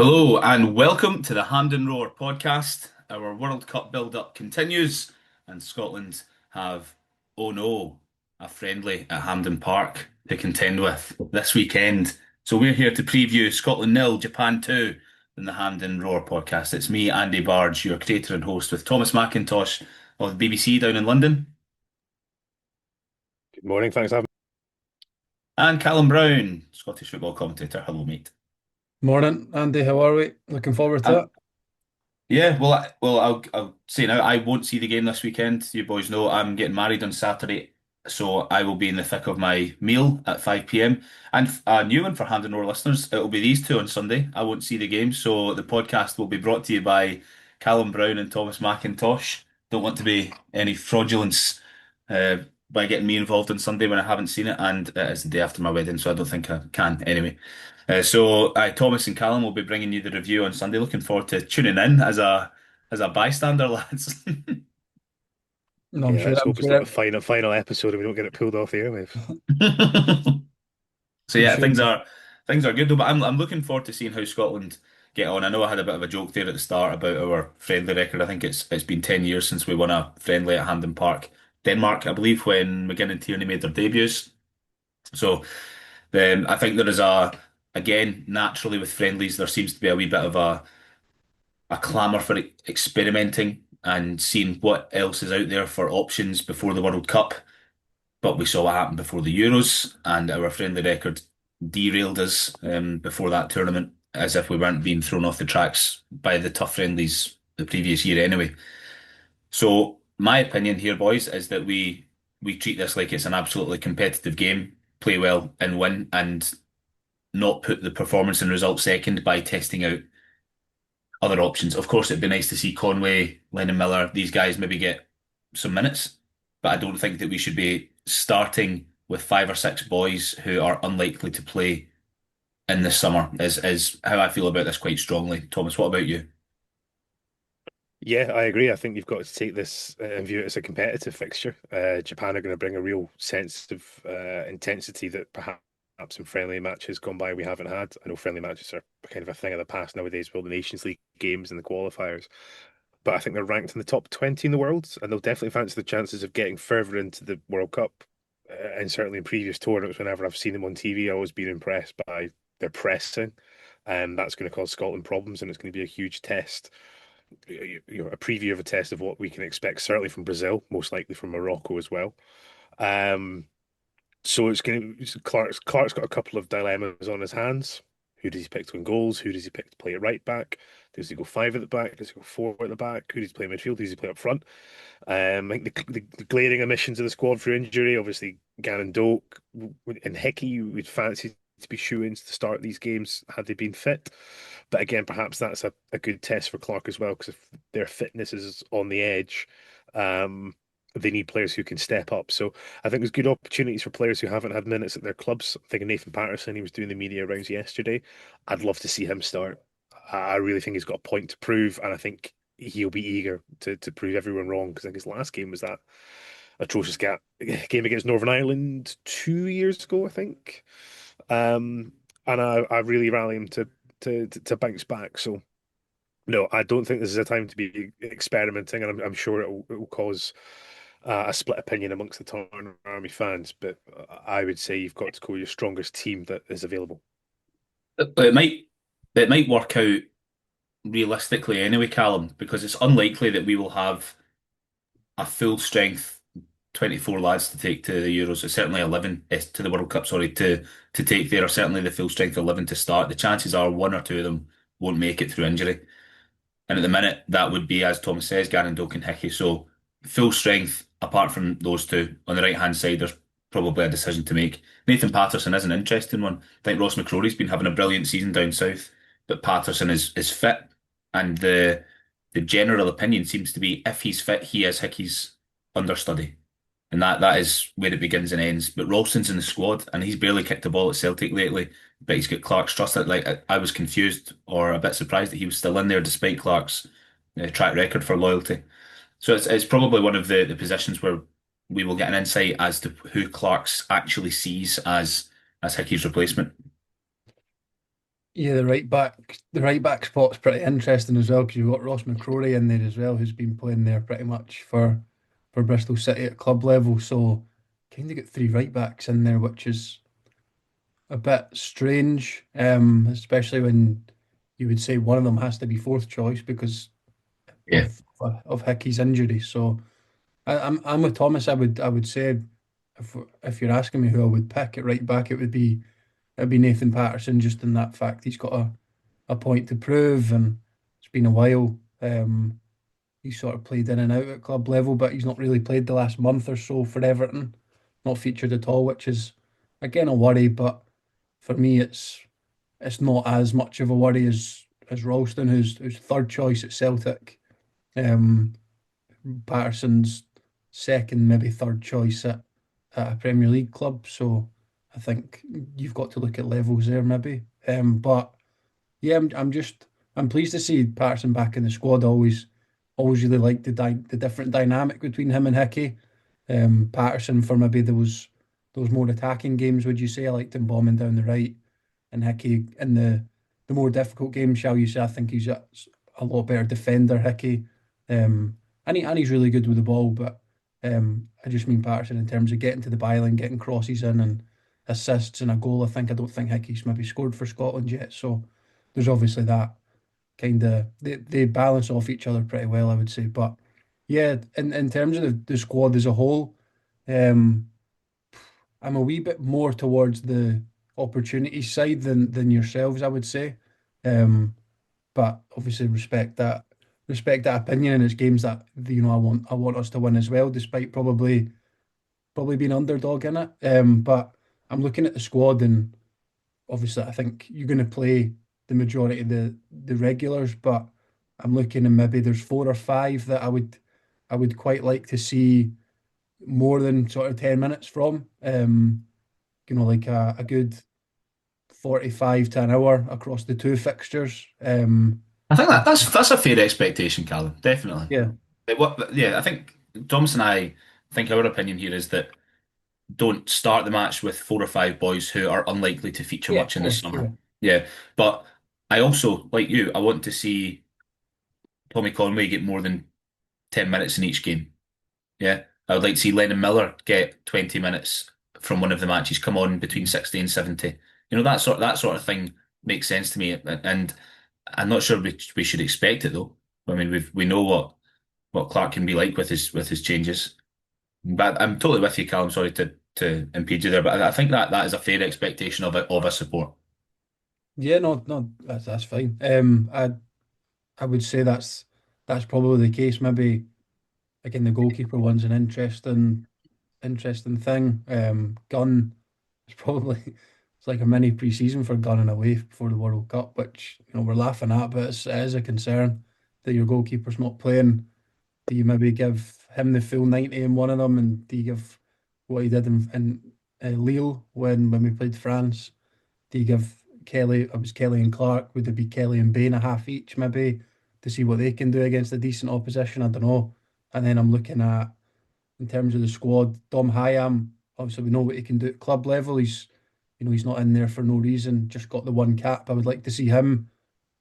Hello and welcome to the Hampden Roar Podcast. Our World Cup build-up continues, and Scotland have, oh no, a friendly at Hampden Park to contend with this weekend. So we're here to preview Scotland nil, Japan 2 in the Hampden Roar Podcast. It's me, Andy Bargh, your creator and host, with Thomas Mackintosh of the BBC down in London, Good morning. Thanks for having and Calum Brown, Scottish football commentator. Hello, mate. Morning, Andy. How are we? Looking forward to Um, it. Yeah, I'll say now I won't see the game this weekend. You boys know I'm getting married on Saturday, so I will be in the thick of my meal at 5 p.m. And a new one for Hand and Roar listeners, it'll be these two on Sunday. I won't see the game, so the podcast will be brought to you by Calum Brown and Thomas Mackintosh. Don't want to be any fraudulence uh, by getting me involved on Sunday when I haven't seen it, and it is the day after my wedding, so I don't think I can anyway. Thomas and Callum will be bringing you the review on Sunday. Looking forward to tuning in as a bystander, lads. No, I'm Yeah, sure. let's I'm hope it's not sure. the final episode and we don't get it pulled off the airwaves. So I'm yeah, sure. things are good though. But I'm looking forward to seeing how Scotland get on. I know I had a bit of a joke there at the start about our friendly record. I think it's been 10 years since we won a friendly at Hampden Park, Denmark, I believe, when McGinn and Tierney made their debuts. So then I think there is again, naturally with friendlies, there seems to be a wee bit of a clamour for experimenting and seeing what else is out there for options before the World Cup. But we saw what happened before the Euros, and our friendly record derailed us before that tournament, as if we weren't being thrown off the tracks by the tough friendlies the previous year anyway. So my opinion here, boys, is that we treat this like it's an absolutely competitive game, play well and win, and not put the performance and result second by testing out other options. Of course, it'd be nice to see Conway, Lennon Miller, these guys maybe get some minutes, but I don't think that we should be starting with five or six boys who are unlikely to play in this summer, is how I feel about this quite strongly. Thomas, what about you? Yeah, I agree. I think you've got to take this and view it as a competitive fixture. Japan are going to bring a real sense of intensity that perhaps in friendly matches gone by we haven't had. I know friendly matches are kind of a thing of the past nowadays with all the Nations League games and the qualifiers, but I think they're ranked in the top 20 in the world, and they'll definitely fancy the chances of getting further into the World Cup. And certainly in previous tournaments, whenever I've seen them on TV, I've always been impressed by their pressing, and that's going to cause Scotland problems, and it's going to be a huge test. A preview of a test of what we can expect, certainly from Brazil, most likely from Morocco as well. Um, so it's going to Clarke's got a couple of dilemmas on his hands. Who does he pick to win goals? Who does he pick to play at right back? Does he go five at the back? Does he go four at the back? Who does he play midfield? Who does he play up front? I think the glaring omissions of the squad for injury, obviously Gannon-Doak and Hickey, we'd fancy to be shoo-ins to start these games had they been fit. But again, perhaps that's a good test for Clarke as well, because if their fitness is on the edge, they need players who can step up. So I think there's good opportunities for players who haven't had minutes at their clubs. I'm thinking Nathan Patterson, he was doing the media rounds yesterday. I'd love to see him start. I really think he's got a point to prove, and I think he'll be eager to prove everyone wrong, because I think his last game was that atrocious game against Northern Ireland 2 years ago, I think. And I really rally him to bounce back. So no, I don't think this is a time to be experimenting, and I'm sure it will cause a split opinion amongst the Tarn Army fans. But I would say you've got to go with your strongest team that is available. It might work out realistically anyway, Callum, because it's unlikely that we will have a full strength 24 lads to take to the Euros. It's certainly 11 to the World Cup, sorry, to take there, or certainly the full strength 11 to start. The chances are one or two of them won't make it through injury. And at the minute, that would be, as Thomas says, Gannon-Doak and Hickey. So full strength, apart from those two. On the right-hand side, there's probably a decision to make. Nathan Patterson is an interesting one. I think Ross McCrory's been having a brilliant season down south, but Patterson is fit, and the general opinion seems to be if he's fit, he is Hickey's understudy. And that is where it begins and ends. But Ralston's in the squad, and he's barely kicked a ball at Celtic lately. But he's got Clarke's trust. Like I was confused or a bit surprised that he was still in there despite Clarke's track record for loyalty. So it's probably one of the positions where we will get an insight as to who Clarke's actually sees as Hickey's replacement. Yeah, the right back spot's pretty interesting as well because you've got Ross McCrory in there as well, who's been playing there pretty much for Bristol City at club level. So kind of get three right backs in there, which is a bit strange, especially when you would say one of them has to be fourth choice because Yeah. of Hickey's injury. So I'm with Thomas. I would say if you're asking me who I would pick at right back, it'd be Nathan Patterson, just in that fact he's got a point to prove, and it's been a while. He's sort of played in and out at club level, but he's not really played the last month or so for Everton, not featured at all, which is again a worry. But for me, it's not as much of a worry as Ralston, who's third choice at Celtic. Um, Patterson's second, maybe third choice at a Premier League club. So I think you've got to look at levels there, maybe. But yeah, I'm pleased to see Patterson back in the squad. Always really liked the different dynamic between him and Hickey. Patterson for maybe those more attacking games. Would you say I liked him bombing down the right, and Hickey in the more difficult games, shall you say? I think he's a lot better defender, Hickey. And he's really good with the ball, but I just mean Patterson in terms of getting to the byline, getting crosses in, and assists and a goal. I don't think Hickey's maybe scored for Scotland yet, so there's obviously that kind of they balance off each other pretty well, I would say. But yeah, in terms of the squad as a whole, um, I'm a wee bit more towards the opportunity side than yourselves, I would say. Um, but obviously respect that opinion, and it's games that I want us to win as well, despite probably being underdog in it. But I'm looking at the squad, and obviously I think you're going to play the majority of the regulars, but I'm looking, and maybe there's four or five that I would quite like to see more than sort of 10 minutes from. Like a good 45 to an hour across the two fixtures. I think I that's a fair expectation, Callum. Definitely. Yeah, Yeah, I think Thomas and I think our opinion here is that don't start the match with four or five boys who are unlikely to feature yeah, of much in the course, summer. yeah, Yeah, but I also, like you, I want to see Tommy Conway get more than 10 minutes in each game. Yeah, I would like to see Lennon Miller get 20 minutes from one of the matches, come on between 60 and 70. That sort of thing makes sense to me, and I'm not sure we should expect it though. I mean, we know what Clarke can be like with his changes. But I'm totally with you, Callum. Sorry to impede you there, but I think that is a fair expectation of a support. yeah. No, no, that's fine. I would say that's probably the case. Maybe again, the goalkeeper one's an interesting thing. Gunn is probably it's like a mini pre-season for Gunn and away before the World Cup, which we're laughing at, but it is a concern that your goalkeeper's not playing. Do you maybe give him the full 90 in one of them, and do you give what he did in Lille when we played France? Do you give Kelly? It was Kelly and Clarke. Would it be Kelly and Bain a half each, maybe, to see what they can do against a decent opposition? I don't know. And then I'm looking at, in terms of the squad, Dom Hyam. Obviously, we know what he can do at club level. He's not in there for no reason. Just got the one cap. I would like to see him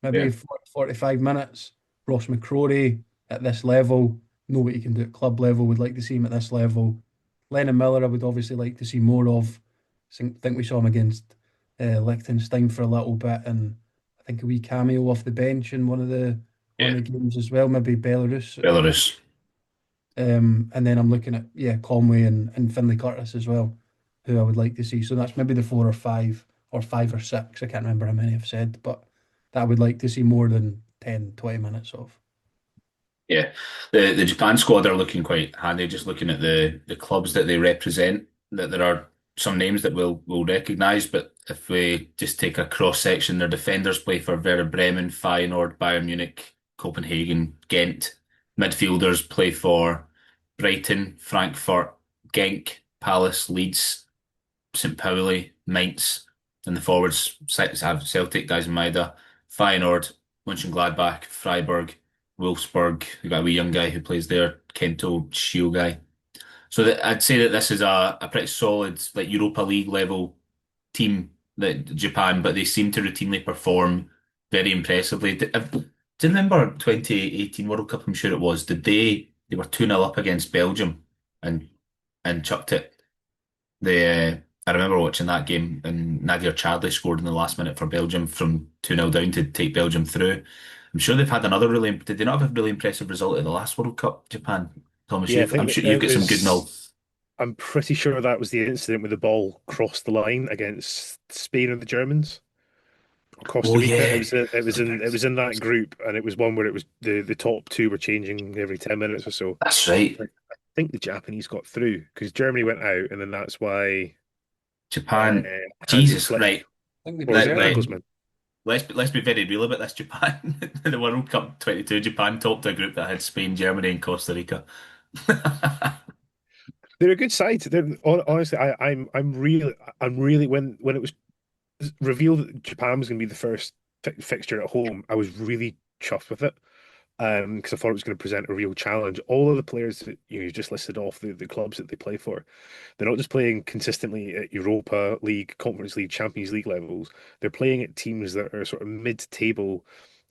maybe Yeah. 45 minutes. Ross McCrory at this level, know what he can do at club level. Would like to see him at this level. Lennon Miller, I would obviously like to see more of. Think we saw him against Liechtenstein for a little bit, and I think a wee cameo off the bench in one of Yeah. the games as well. Maybe Belarus. Belarus. And then I'm looking at Conway and Finlay Curtis as well, who I would like to see. So that's maybe the or five or six. I can't remember how many I've said, but that I would like to see more than 10, 20 minutes of. Yeah, the Japan squad are looking quite handy. Just looking at the clubs that they represent, that there are some names that we'll recognise. But if we just take a cross section, their defenders play for Werder Bremen, Feyenoord, Bayern Munich, Copenhagen, Ghent. Midfielders play for Brighton, Frankfurt, Genk, Palace, Leeds, St. Pauli, Mainz, and the forwards have Celtic, guys in Maida, Feyenoord, Mönchengladbach, Freiburg, Wolfsburg. We've got a wee young guy who plays there, Kento Shio guy. So I'd say that this is a pretty solid like Europa League level team Japan, but they seem to routinely perform very impressively. Do you remember 2018 World Cup? I'm sure it was. Did they were 2-0 up against Belgium and chucked it. I remember watching that game and Nadir Chadli scored in the last minute for Belgium from 2-0 down to take Belgium through. I'm sure they've had another really, did they not have a really impressive result at the last World Cup, Japan? Thomas, Yeah, I I'm think sure that you've it got some good was. knowledge. I'm pretty sure that was the incident where the ball crossed the line against Spain or the Germans or Oh Costa Rica. yeah. It was in that group, and it was one where it was the top two were changing every 10 minutes or so. That's right. I think the Japanese got through because Germany went out, and then that's why Japan. Hansi Jesus, Flick right. I think they or was beat it Right. Germany. Nagelsmann? Let's be very real about this. Japan, the World Cup 22, Japan topped a group that had Spain, Germany, and Costa Rica. They're a good side. Honestly, I'm really when it was revealed that Japan was going to be the first fixture at home, I was really chuffed with it. Because I thought it was going to present a real challenge. All of the players that you just listed off, the clubs that they play for, they're not just playing consistently at Europa League, Conference League, Champions League levels. They're playing at teams that are sort of mid-table,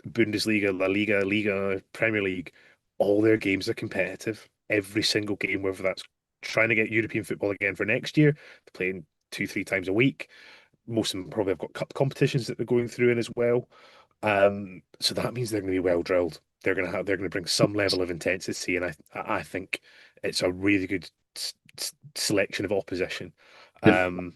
Bundesliga, La Liga, Liga, Premier League. All their games are competitive. Every single game, whether that's trying to get European football again for next year, they're playing two, three times a week. Most of them probably have got cup competitions that they're going through in as well. So that means they're going to be well drilled. They're going to bring some level of intensity, and I think it's a really good selection of opposition. Um,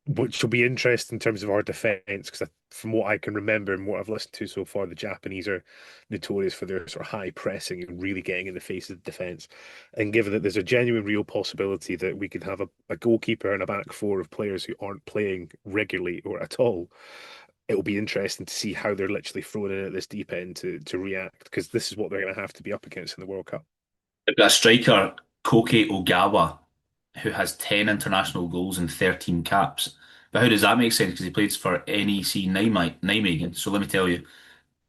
which will be interesting in terms of our defense because from what I can remember and what I've listened to so far, the Japanese are notorious for their sort of high pressing and really getting in the face of the defense. And given that there's a genuine, real possibility that we could have a goalkeeper and a back four of players who aren't playing regularly or at all, it'll be interesting to see how they're literally thrown in at this deep end to react because this is what they're going to have to be up against in the World Cup. They've got a striker, Koke Ogawa, who has 10 international goals and 13 caps. But how does that make sense? Because he plays for NEC Nijmegen. So let me tell you,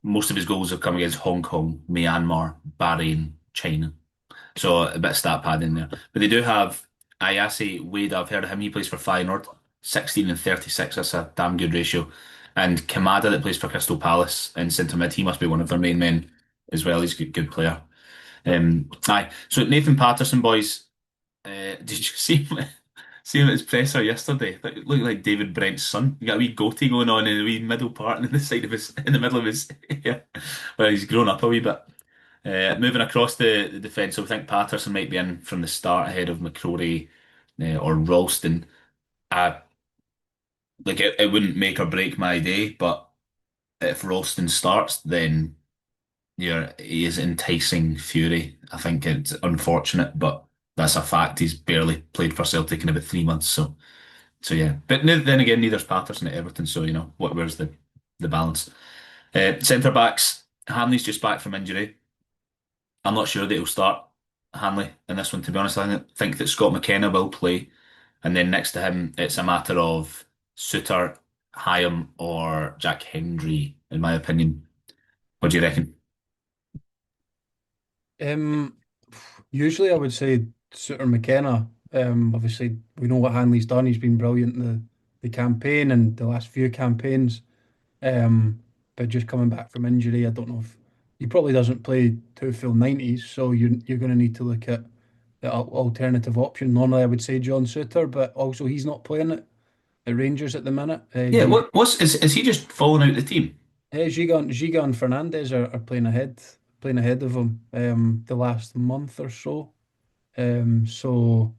most of his goals have come against Hong Kong, Myanmar, Bahrain, China. So a bit of stat pad in there. But they do have Ayase Wade. I've heard of him. He plays for Feyenoord. 16 and 36. That's a damn good ratio. And Kamada that plays for Crystal Palace in centre mid. He must be one of their main men as well. He's a good player. Aye. So Nathan Patterson, boys, did you see him at his presser yesterday? Looked like David Brent's son. He got a wee goatee going on in a wee middle part and in the side of his in the middle of his yeah. Well, he's grown up a wee bit. Moving across the defence, so I think Patterson might be in from the start ahead of McCrory or Ralston. Uh, it wouldn't make or break my day, but if Ralston starts, then he is enticing fury. I think it's unfortunate, but that's a fact. He's barely played for Celtic in about 3 months, so yeah. But then again, neither's Patterson at Everton, so where's the balance? Centre backs, Hanley's just back from injury. I'm not sure that he'll start Hanley in this one, to be honest. I think that Scott McKenna will play, and then next to him, it's a matter of Suter, Hyam, or Jack Hendry, in my opinion. What do you reckon? Um, Usually I would say Suter McKenna. Obviously we know what Hanley's done. He's been brilliant in the campaign and the last few campaigns. But just coming back from injury, I don't know if he probably doesn't play two full 90s, so you're going to need to look at the alternative option. Normally I would say John Suter, but also he's not playing at Rangers at the minute. Yeah, what's is he just falling out the team? Giga and Fernandez are playing ahead of him the last month or so. So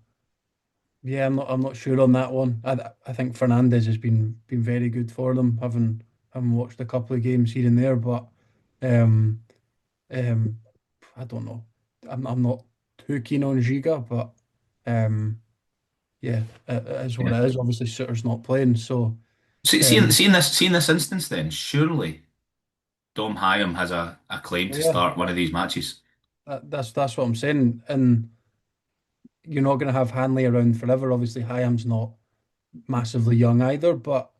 yeah, I'm not sure on that one. I think Fernandez has been very good for them, having watched a couple of games here and there, but um um I don't know. I'm not too keen on Giga, but um yeah, it is what Yeah. it is. Obviously Sutter's not playing, so See, seeing um seeing this seeing this instance, then surely Dom Hyam has a claim to yeah, start one of these matches. that's what I'm saying. And you're not going to have Hanley around forever. Obviously, Hyam's not massively young either, but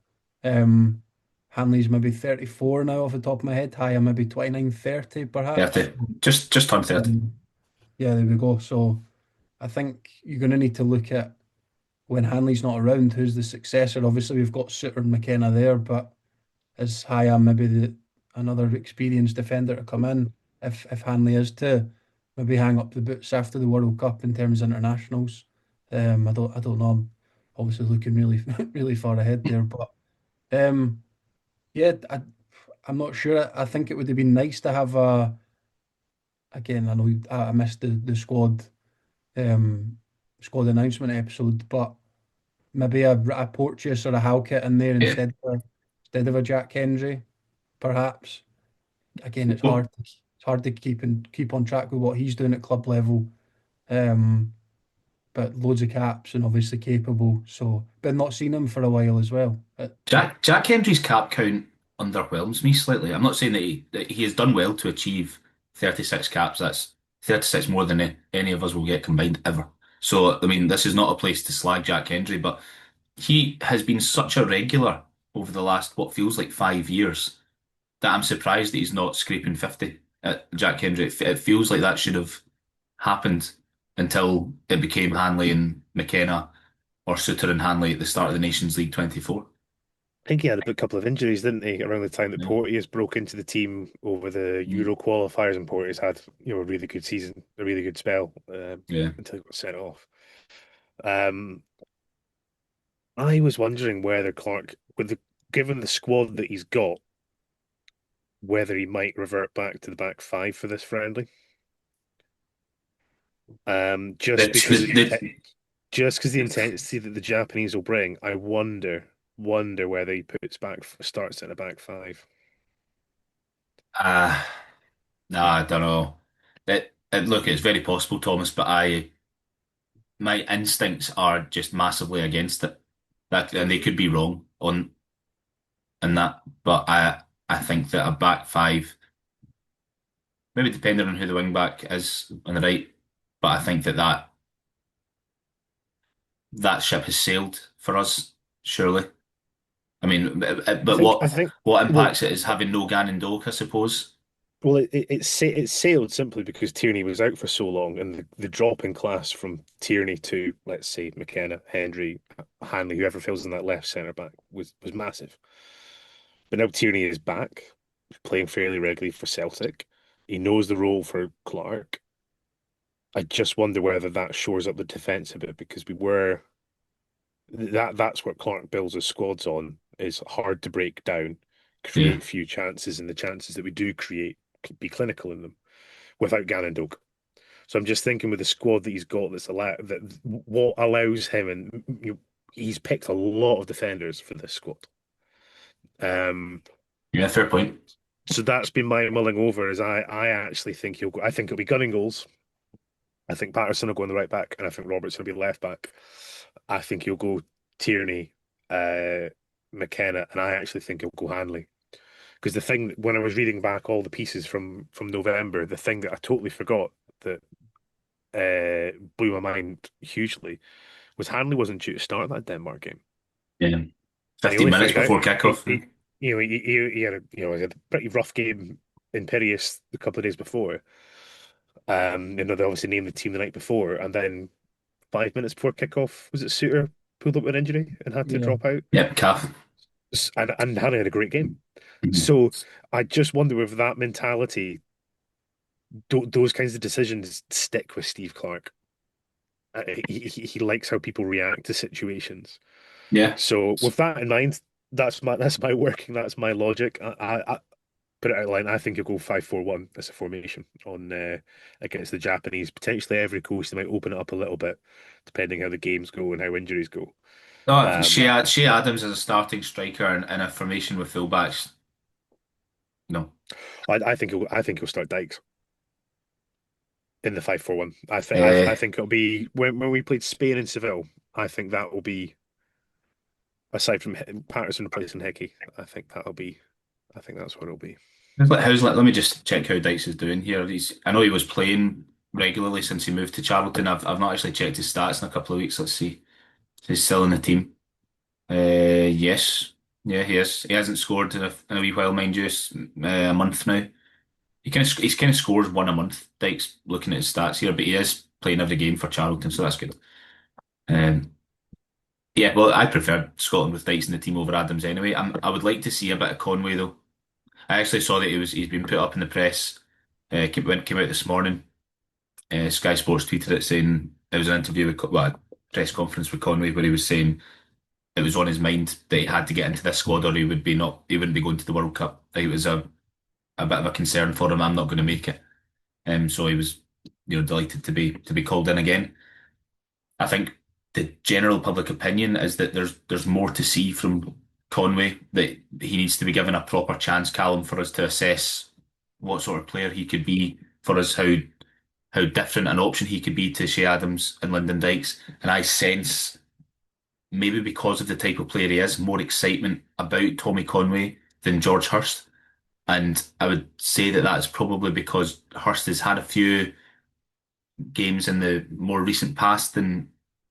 um, Hanley's maybe 34 now off the top of my head. Hyam maybe 29, 30 perhaps. 30, just turned 30. Yeah, there we go. So I think you're going to need to look at when Hanley's not around, who's the successor? Obviously, we've got Suter and McKenna there, but is Hayam maybe another experienced defender to come in if Hanley is to maybe hang up the boots after the World Cup in terms of internationals? I don't know. I'm obviously looking really really far ahead there, but yeah, I'm not sure. I think it would have been nice to have a again. I know I missed the um squad announcement episode, but maybe a Porteous or a Halkett in there Yeah. instead of a Jack Hendry, perhaps. Again, Well, it's hard to keep on track with what he's doing at club level. Um, but loads of caps and obviously capable. So, but not seen him for a while as well. Jack Hendry's cap count underwhelms me slightly. I'm not saying that he has done well to achieve 36 caps. That's 36 more than any of us will get combined ever. So, I mean, this is not a place to slag Jack Hendry, but he has been such a regular over the last what feels like 5 years that I'm surprised that he's not scraping 50 at Jack Hendry. It feels like that should have happened until it became Hanley and McKenna or Suter and Hanley at the start of the Nations League 24. I think he had a couple of injuries, didn't he, around the time that Yeah. Porteous broke into the team over the Mm. Euro qualifiers, and Porteous had a really good season, a really good spell Yeah. until he got sent off. Um, I was wondering whether Clarke, given the squad that he's got, whether he might revert back to the back five for this friendly. Just That's because the, just because the intensity that the Japanese will bring, I wonder whether he starts at a back five. uh, no, I don't know. Look, it's very possible, Thomas, but my instincts are just massively against it. And they could be wrong on that, but I think that a back five, maybe depending on who the wing back is on the right, but I think that ship has sailed for us, surely. I mean, I but think I what think what well impacts it is having no Gannon-Doak, I suppose. it sailed simply because Tierney was out for so long, and the drop in class from Tierney to, let's say, McKenna, Hendry, Hanley, whoever fills in that left centre back was massive. But now Tierney is back, playing fairly regularly for Celtic. He knows the role for Clarke. I just wonder whether that shores up the defence a bit, because that's what Clarke builds his squads on, is hard to break down, Yeah, create few chances, and the chances that we do create be clinical in them without Gannon-Doak. So I'm just thinking with the squad that he's got, that what allows him, and he's picked a lot of defenders for this squad. yeah, fair point. So that's been my mulling over. Is I actually think he'll go. I think it'll be gunning goals. I think Patterson will go on the right back, and I think Robertson will be left back. I think he'll go Tierney, McKenna, and I actually think he'll go Hanley. Because the thing, when I was reading back all the pieces from November, the thing that I totally forgot that blew my mind hugely was Hanley wasn't due to start that Denmark game, Yeah, and he 15 only minutes found out. before kickoff. He had he had a pretty rough game in Piraeus a couple of days before. They obviously named the team the night before, and then 5 minutes before kickoff, was it Suter pulled up with an injury and had to Yeah, drop out? Yeah, calf. And Hanley had a great game. Mhm. So I just wonder if that mentality, those kinds of decisions stick with Steve Clarke. He likes how people react to situations. Yeah, So with that in mind, that's my logic. I put it out line. I think he'll go 5-4-1 as a formation on against the Japanese. Potentially every coach they might open it up a little bit, depending how the games go and how injuries go. no, Um, Shea Adams as a starting striker in a formation with fullbacks. No, I think he'll start Dykes in the 5-4-1. I uh, think it'll be when we played Spain in Seville. I think that will be, aside from Patterson replacing Hickey. I think that's what it'll be. let me just check how Dykes is doing here. I know he was playing regularly since he moved to Charlton. I've not actually checked his stats in a couple of weeks. Let's see. He's still in the team. Yes. Yeah, he is. He hasn't scored in a wee while, mind you. It's, a month now. He's kind of scores one a month. Dykes looking at his stats here, but he is playing every game for Charlton, so that's good. Um, Yeah, well, I prefer Scotland with Dykes in the team over Adams anyway. I would like to see a bit of Conway though. I actually saw that he's been put up in the press. Came out this morning. Sky Sports tweeted it saying it was an interview with well, a press conference with Conway where he was saying it was on his mind that he had to get into this squad or he wouldn't be going to the World Cup. It was a bit of a concern for him. I'm not going to make it. So he was delighted to be called in again. I think the general public opinion is that there's more to see from Conway, that he needs to be given a proper chance, Callum, for us to assess what sort of player he could be, for us how different an option he could be to Shea Adams and Lyndon Dykes. And I sense, maybe because of the type of player he is, more excitement about Tommy Conway than George Hurst. And I would say that that's probably because Hurst has had a few games in the more recent past than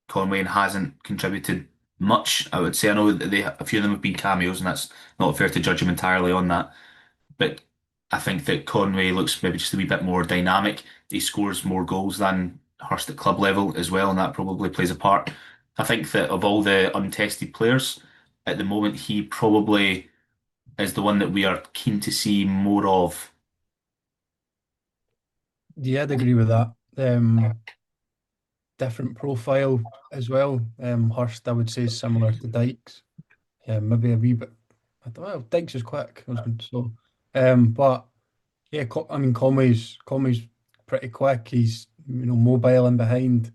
Conway and hasn't contributed much. I would say I know that a few of them have been cameos, and that's not fair to judge him entirely on that. But I think that Conway looks maybe just a wee bit more dynamic. He scores more goals than Hurst at club level as well, and that probably plays a part. I think that of all the untested players at the moment, he probably is the one that we are keen to see more of. Yeah, I'd agree with that. Different profile as well. Hurst, I would say, is similar to Dykes. Maybe a wee bit. I don't know. Dykes is quick. I was going to slow. But yeah, I mean Conway's pretty quick. He's mobile and behind.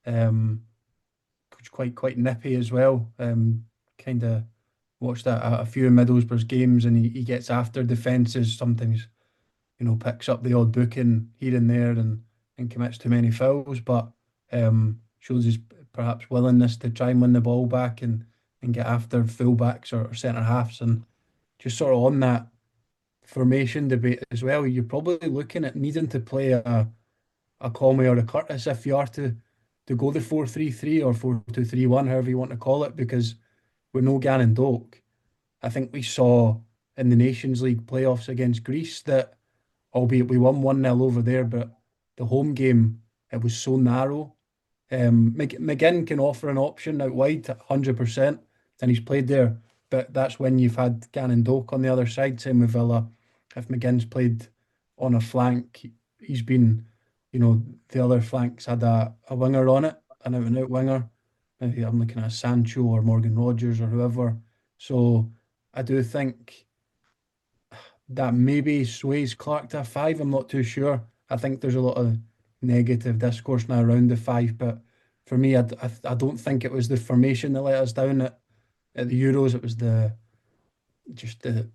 Um, quite nippy as well. Kind of watched a few of Middlesbrough's games, and he gets after defences sometimes. Picks up the odd booking here and there, and commits too many fouls, but shows his perhaps willingness to try and win the ball back and get after fullbacks or centre halves, and just sort of on that formation debate as well. You're probably looking at needing to play a Conway or a Curtis if you are to go the 4-3-3 or 4-2-3-1, however you want to call it, because with no Gannon-Doak, I think we saw in the Nations League playoffs against Greece that, albeit we won 1-0 over there, but the home game, it was so narrow. McGinn can offer an option out wide, 100%, and he's played there. But that's when you've had Gannon-Doak on the other side. Same with Villa. If McGinn's played on a flank, he's been, the other flank's had a winger on it, an out-and-out winger. Maybe I'm looking at Sancho or Morgan Rogers or whoever. So I do think that maybe sways Clarke to a five. I'm not too sure. I think there's a lot of negative discourse now around the five, but for me, I don't think it was the formation that let us down at the Euros. It was just the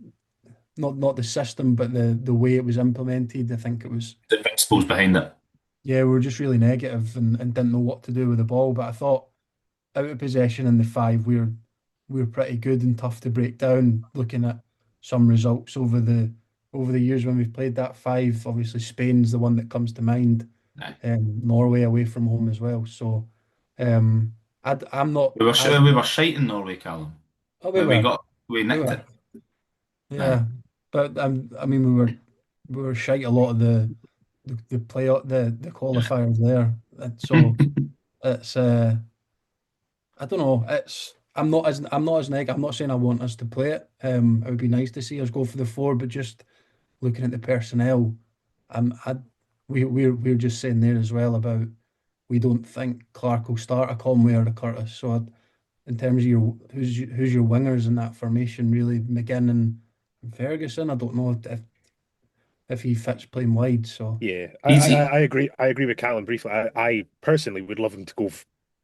not the system, but the way it was implemented. I think it was, The principles behind it. yeah, we were just really negative and didn't know what to do with the ball. But I thought out of possession in the five, we were pretty good and tough to break down. Looking at some results over the years when we've played that five, obviously Spain's the one that comes to mind. Aye. Norway away from home as well. So um, I'm not as We were shite in Norway, Callum. oh But we we nicked were it. Aye. yeah, but I mean we were shite a lot of the play the qualifiers there. And so it's I don't know. I'm not as neg. I'm not saying I want us to play it. It would be nice to see us go for the four, but just looking at the personnel, I we're just saying there as well about we don't think Clarke will start a Conway or a Curtis. So in terms of who's your wingers in that formation, really McGinn and Ferguson. I don't know if he fits playing wide. So Yeah, Easy. I agree. I agree with Callum briefly. I personally would love him to go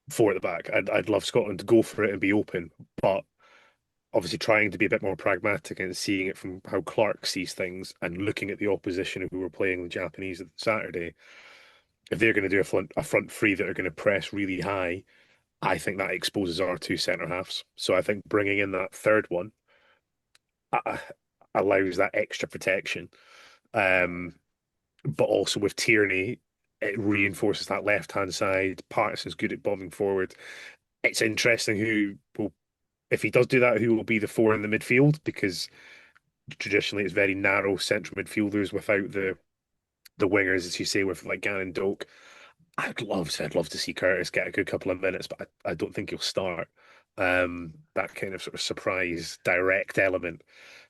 four at the back. I'd love Scotland to go for it and be open, but obviously trying to be a bit more pragmatic and seeing it from how Clarke sees things and looking at the opposition who were playing the Japanese at Saturday. If they're going to do a front three that are going to press really high, I think that exposes our two centre halves. So I think bringing in that third one uh, allows that extra protection. Um, but also with Tierney, it reinforces that left hand side. Patterson's good at bombing forward. It's interesting who will, if he does do that, who will be the four in the midfield, because traditionally it's very narrow central midfielders without the wingers, as you say, with like Gannon-Doak. I'd love to see Curtis get a good couple of minutes, but I don't think he'll start. That kind of sort of surprise, direct element.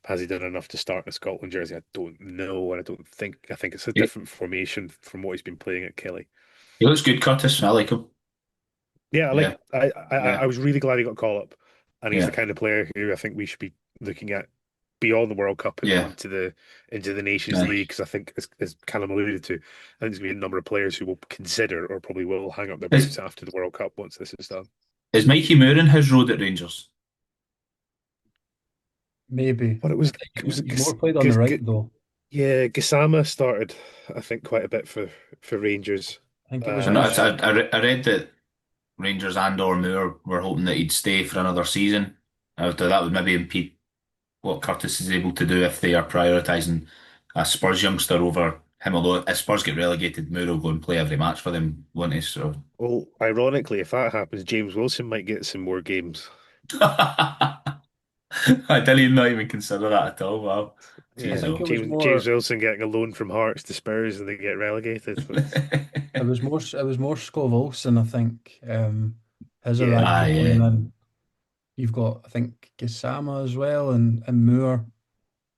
Has he done enough to start the Scotland jersey? I don't know, and I don't think. I think it's a He, different formation from what he's been playing at Kelly. he looks good, Curtis. I like him. Yeah, I Yeah, like. I yeah, was really glad he got call up, and he's the yeah, kind of player who I think we should be looking at beyond the World Cup and yeah. into the Nations Aye. League. Because I think, as Callum alluded to, I think there's going to be a number of players who will consider or probably will hang up their Is boots after the World Cup once this is done. is Mikey Moore in his road at Rangers? Maybe. But it I was think it was he's more played on the right though. yeah, Gassama started, I think, quite a bit for Rangers. I think it was And against. I read that Rangers and or Moore were hoping that he'd stay for another season. That would maybe impede what Curtis is able to do if they are prioritising a Spurs youngster over him. Although if Spurs get relegated, Moore will go and play every match for them, won't he? So Well, ironically, if that happens, James Wilson might get some more games. I didn't not even consider that at all. Wow. I Jeez, Yeah, think oh. it was James more. Wilson getting a loan from Hearts to Spurs and they get relegated. That's It was more. It was more Skov Olsen. I think his yeah, arrival, Ah, and yeah, then you've got I think Gisama as well, and Moore.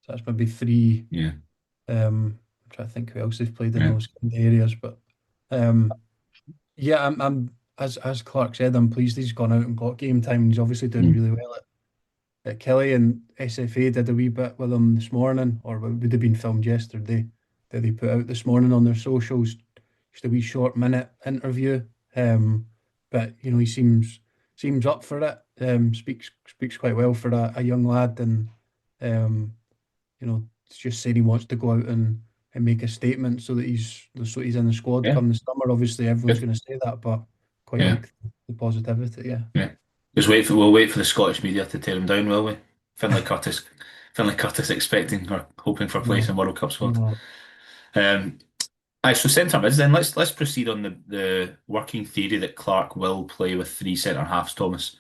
So that's maybe three. yeah, I'm trying to think who else they've played in yeah. those kind of areas, but um, yeah, I'm as Clarke said, I'm pleased he's gone out and got game time. And he's obviously doing Mm. really well at Kelly, and SFA did a wee bit with him this morning, or it would have been filmed yesterday. That they put out this morning on their socials, just a wee short minute interview. But he seems up for it. Speaks quite well for a young lad, and um, it's just saying he wants to go out and make a statement so he's in the squad Yeah, come the summer. Obviously, everyone's good. going to say that, but quite Yeah, like the positivity. Yeah. yeah. We'll wait for the Scottish media to tear him down, will we? Finlay Curtis, Finlay Curtis expecting or hoping for a place in No, World Cup squad. no. Um, aye, so centre mids then. Let's proceed on the working theory that Clarke will play with three centre halves. Thomas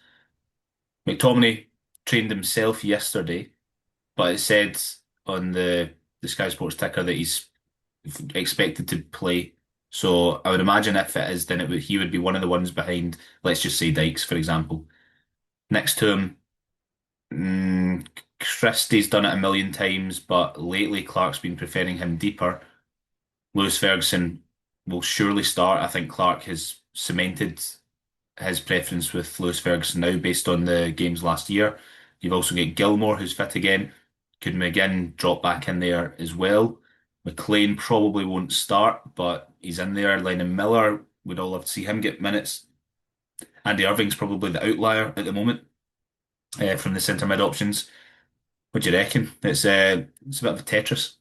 McTominay trained himself yesterday, but it said on the Sky Sports ticker that he's expected to play. So I would imagine if it is, then he would be one of the ones behind. Let's just say Dykes, for example. Next to him, Christie's done it a million times, but lately Clarke's been preferring him deeper. Lewis Ferguson will surely start. I think Clarke has cemented his preference with Lewis Ferguson now based on the games last year. You've also got Gilmore, who's fit again. Could McGinn drop back in there as well? McLean probably won't start, but he's in there. Lennon Miller, we'd all love to see him get minutes. Andy Irving's probably the outlier at the moment from the centre mid options. What do you reckon? It's a bit of a Tetris.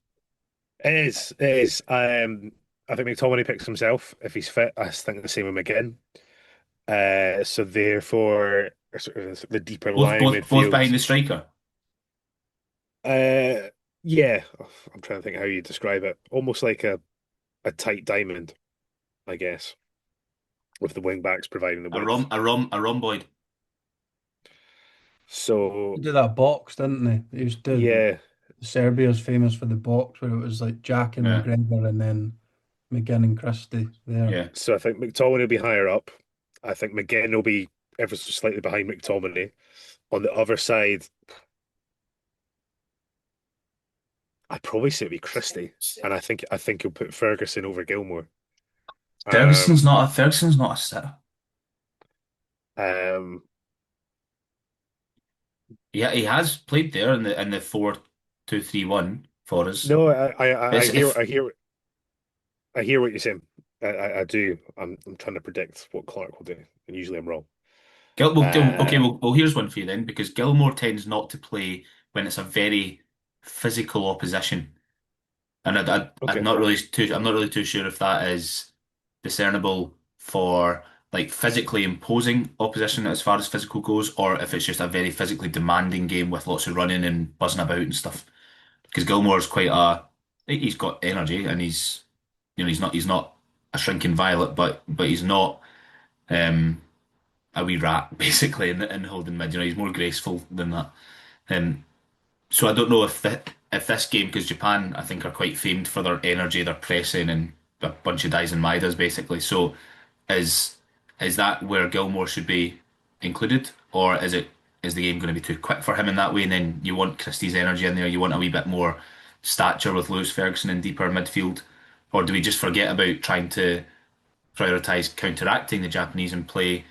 it is. It is. I think McTominay picks himself if he's fit. I think the same with McGinn. So therefore, sort of the deeper line Both behind midfield. the striker. Uh, yeah, I'm trying to think how you describe it. Almost like a tight diamond, I guess, with the wing backs providing the width. A rhomboid. They So did that box, didn't they? They used to. yeah, Serbia's famous for the box where it was like Jack and Yeah, McGregor and then McGinn and Christie there. yeah. so I think McTominay will be higher up. I think McGinn will be ever so slightly behind McTominay. On the other side, I'd probably say it'd be Christie, and I think he'll put Ferguson over Gilmore. Um, Ferguson's not a sitter. um, Yeah, he has played there in the 4-2-3-1 for us. no, I It's hear, if I hear what you're saying. I do. I'm trying to predict what Clarke will do, and usually I'm wrong. Okay, Uh, here's one for you then, because Gilmore tends not to play when it's a very physical opposition, and okay. I'm not really too sure if that is discernible for like physically imposing opposition as far as physical goes, or if it's just a very physically demanding game with lots of running and buzzing about and stuff. Because Gilmore's he's got energy and he's not a shrinking violet, but he's not um a wee rat basically in holding mid. He's more graceful than that. Um, so I don't know if this game, because Japan I think are quite famed for their energy, their pressing and a bunch of dies and Maidas basically. So is is that where Gilmore should be included, or is the game going to be too quick for him in that way? And then you want Christie's energy in there. You want a wee bit more stature with Lewis Ferguson in deeper midfield, or do we just forget about trying to prioritise counteracting the Japanese and play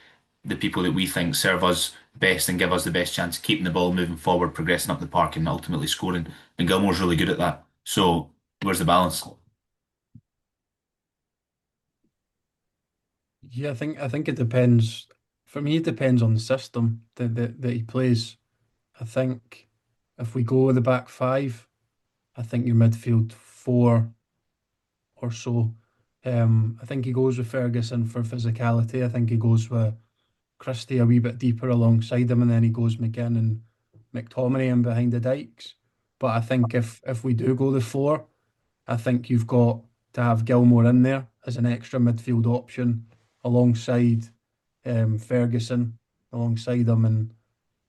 the people that we think serve us best and give us the best chance of keeping the ball moving forward, progressing up the park, and ultimately scoring? And Gilmore's really good at that. So where's the balance? Yeah, I think it depends. For me, it depends on the system that he plays. I think if we go with the back five, I think your midfield four or so. I think he goes with Ferguson for physicality. I think he goes with Christie a wee bit deeper alongside him, and then he goes McGinn and McTominay in behind the Dykes. But I think if we do go the four, I think you've got to have Gilmore in there as an extra midfield option alongside Ferguson, alongside him, and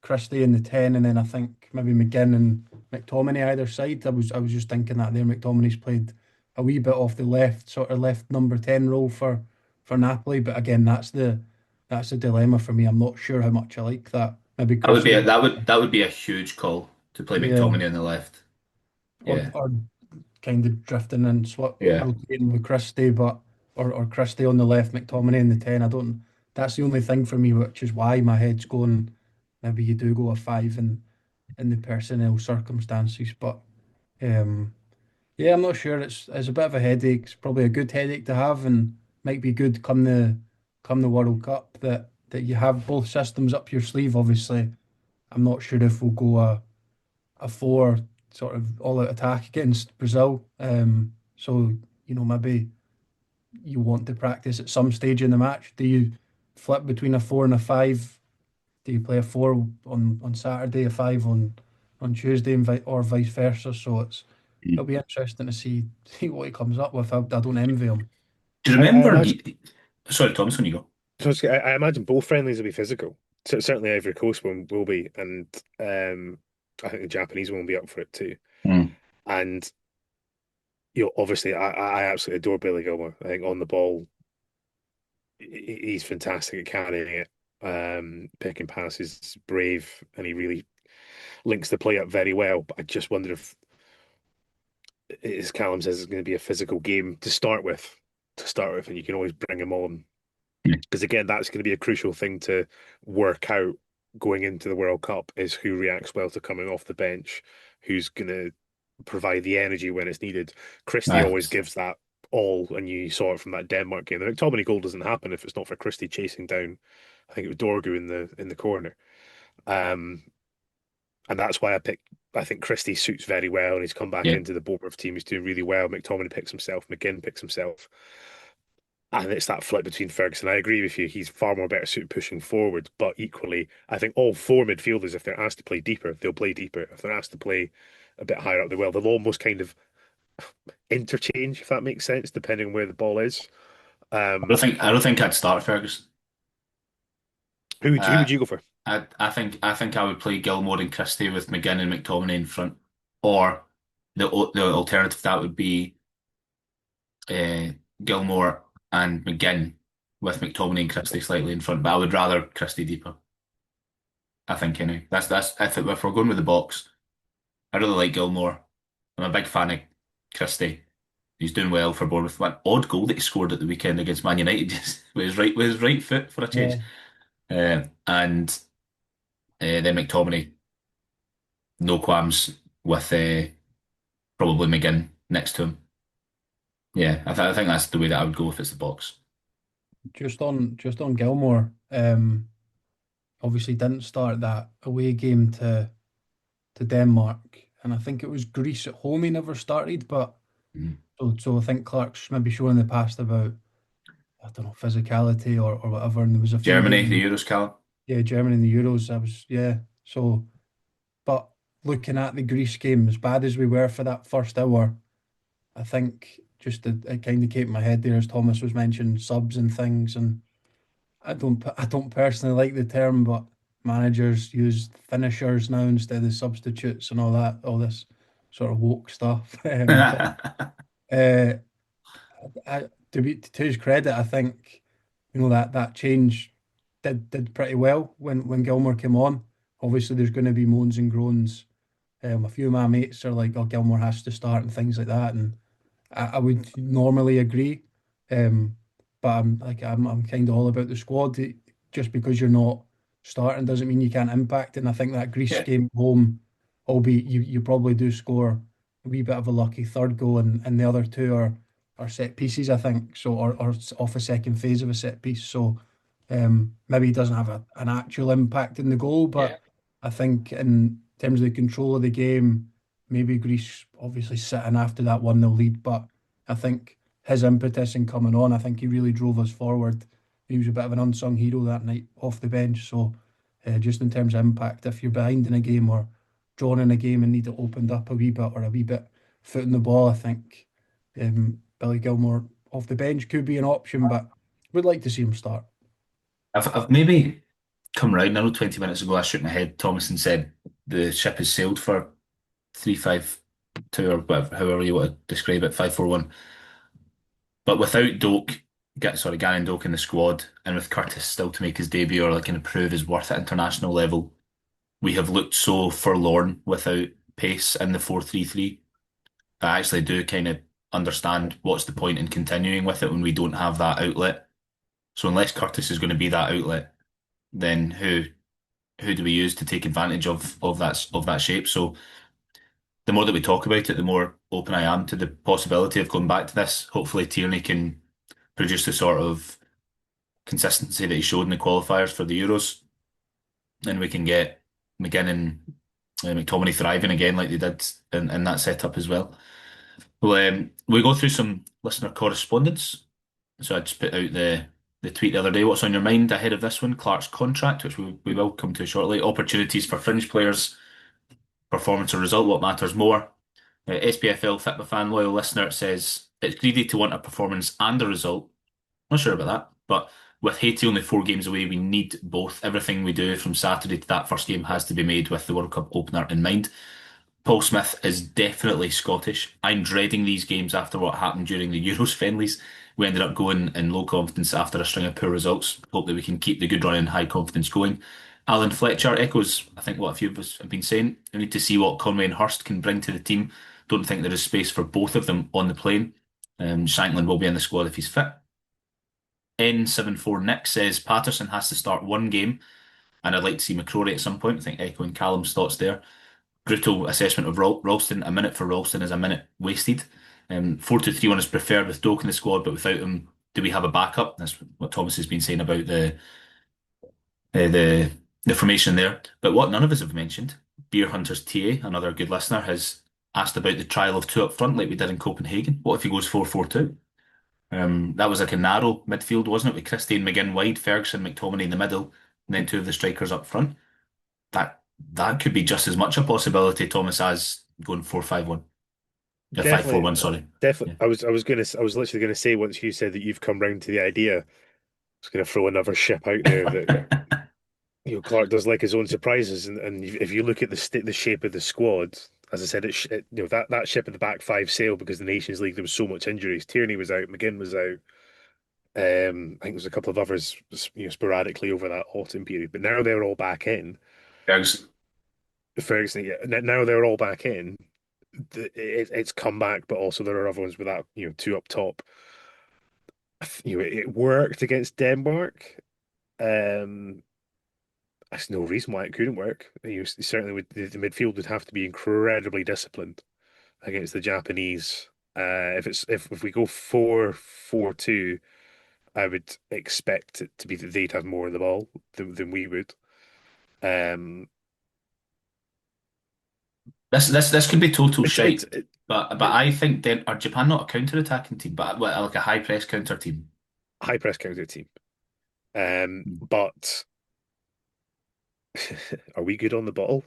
Christie in the 10, and then I think maybe McGinn and McTominay either side. I was just thinking that there. McTominay's played a wee bit off the left, sort of left number 10 role for Napoli, but again, that's a dilemma for me. I'm not sure how much I like that. Maybe That would be Christie, that would be a huge call to play yeah, McTominay on the left. Yeah, or kind of drifting and swap yeah. rotating with Christie, but or Christie on the left, McTominay in the 10. I don't. That's the only thing for me, which is why my head's going. Maybe you do go a five in the personnel circumstances, but um, yeah, I'm not sure. It's a bit of a headache. It's probably a good headache to have, and might be good come the World Cup that you have both systems up your sleeve. Obviously, I'm not sure if we'll go a four sort of all out attack against Brazil. So maybe you want to practice at some stage in the match. Do you flip between a four and a five? Do you play a four on Saturday, a five on Tuesday, or vice versa? So it'll be interesting to see what he comes up with. I don't envy him. Do you I remember? imagine. Sorry, Thomas, when you go. So I imagine both friendlies will be physical. So certainly Ivory Coast one will be, and I think the Japanese one will be up for it too. Mm. And obviously, I absolutely adore Billy Gilmore. I think on the ball, he's fantastic at carrying it. Picking passes, brave, and he really links the play up very well. But I just wonder if, as Callum says, it's going to be a physical game to start with. And you can always bring him on because again, that's going to be a crucial thing to work out going into the World Cup is who reacts well to coming off the bench, who's going to provide the energy when it's needed. Christie Aye. always gives that all, and you saw it from that Denmark game. The McTominay goal doesn't happen if it's not for Christie chasing down. I think it was Dorgu in the corner, um, and that's why I think Christie suits very well, and he's come back Yeah. into the Bournemouth team. He's doing really well. McTominay picks himself. McGinn picks himself. And it's that flip between Ferguson. I agree with you. He's far more better suited pushing forward. But equally, I think all four midfielders, if they're asked to play deeper, they'll play deeper. If they're asked to play a bit higher up, they will. They'll almost kind of interchange, if that makes sense, depending on where the ball is. Um, I don't think I'd start Ferguson. who Uh, would you go for? I think I would play Gilmore and Christie with McGinn and McTominay in front, or the alternative to that would be uh, Gilmore and McGinn with McTominay and Christie slightly in front. But I would rather Christie deeper. I think anyway. That's if we're going with the box. I really like Gilmore. I'm a big fan of Christie. He's doing well for Bournemouth. One odd goal that he scored at the weekend against Man United, just with his right foot for a change. Yeah, And then McTominay, no qualms with probably McGinn next to him. Yeah, I think that's the way that I would go if it's the box. just on Gilmore. Obviously didn't start that away game to Denmark, and I think it was Greece at home he never started. But Mhm. so I think Clarke's maybe shown in the past about I don't know physicality or whatever, and there was a few Germany, games. the Euros, Calum. Yeah, Germany in the Euros. I was yeah. So, but looking at the Greece game, as bad as we were for that first hour, I think just it kind of came in my head there as Thomas was mentioning subs and things, and I don't personally like the term, but managers use finishers now instead of substitutes and all that, all this sort of woke stuff. But uh, to his credit, I think that change. did pretty well when Gilmore came on. Obviously, there's going to be moans and groans. A few of my mates are like, "Oh, Gilmore has to start" and things like that, and I would normally agree. Um, but I'm kind of all about the squad. Just because you're not starting doesn't mean you can't impact. And I think that Greece Yeah, game at home, albeit you probably do score a wee bit of a lucky third goal, and the other two are set pieces, I think. So or off a second phase of a set piece. So maybe he doesn't have an actual impact in the goal, yeah. but I think in terms of the control of the game, maybe Greece obviously sitting after that 1-0 lead, but I think his impetus in coming on, I think he really drove us forward. He was a bit of an unsung hero that night off the bench. So just in terms of impact, if you're behind in a game or drawn in a game and need it opened up a wee bit or a wee bit foot in the ball, I think Billy Gilmore off the bench could be an option, but would like to see him start. I've maybe come round. I know 20 minutes ago I shook my head, Thomas, and said the ship has sailed for 3-5-2 or whatever, however you want to describe it, 5-4-1. But without Gannon-Doak in the squad, and with Curtis still to make his debut or like kind of prove his worth at international level, we have looked so forlorn without pace in the 4-3-3. I actually do kind of understand what's the point in continuing with it when we don't have that outlet. So unless Curtis is going to be that outlet, then who do we use to take advantage of that shape? So the more that we talk about it, the more open I am to the possibility of going back to this. Hopefully Tierney can produce the sort of consistency that he showed in the qualifiers for the Euros, and we can get McGinn and McTominay thriving again like they did in that setup as well. Well, we go through some listener correspondence. So I just put out the tweet the other day. What's on your mind ahead of this one? Clarke's contract, which we will come to shortly. Opportunities for fringe players, performance or result. What matters more? SPFL Fitba fan loyal listener says it's greedy to want a performance and a result. Not sure about that, but with Haiti only 4 games away, we need both. Everything we do from Saturday to that first game has to be made with the World Cup opener in mind. Paul Smith is definitely Scottish. I'm dreading these games after what happened during the Euros friendlies. We ended up going in low confidence after a string of poor results. Hope that we can keep the good run and high confidence going. Alan Fletcher echoes, I think, what a few of us have been saying. We need to see what Conway and Hurst can bring to the team. Don't think there is space for both of them on the plane. Shankland will be in the squad if he's fit. N74 Nick says Patterson has to start one game, and I'd like to see McCrory at some point. I think echoing Callum's thoughts there. Brutal assessment of Ralston. A minute for Ralston is a minute wasted. 4-2-3-1 is preferred with Doak in the squad, but without him, do we have a backup? That's what Thomas has been saying about the the formation there. But what none of us have mentioned, Beer Hunters TA, another good listener, has asked about the trial of two up front like we did in Copenhagen. What if he goes 4-4-2? That was like a narrow midfield, wasn't it? With Christie and McGinn wide, Ferguson, McTominay in the middle, and then two of the strikers up front. That could be just as much a possibility, Thomas, as going 4-5-1. Yeah, five four Definitely, one. Sorry. definitely. Yeah. I was literally gonna say once you said that you've come round to the idea, I was gonna throw another ship out there that Clarke does like his own surprises, and if you look at the shape of the squad, as I said, that ship at the back five sailed because the Nations League there was so much injuries. Tierney was out, McGinn was out. I think there was a couple of others, sporadically over that autumn period, but now they're all back in. Ferguson. Ferguson, yeah, now they're all back in. It's come back, but also there are other ones without, two up top. It worked against Denmark. Um, There's no reason why it couldn't work. Certainly would the midfield would have to be incredibly disciplined against the Japanese. If we go 4-4-2, I would expect it to be that they'd have more of the ball than we would. Um, This could be total it's it's shite, but it, I think then are Japan not a counter-attacking team, but like a high press counter team. high press counter team. Hmm. But are we good on the ball?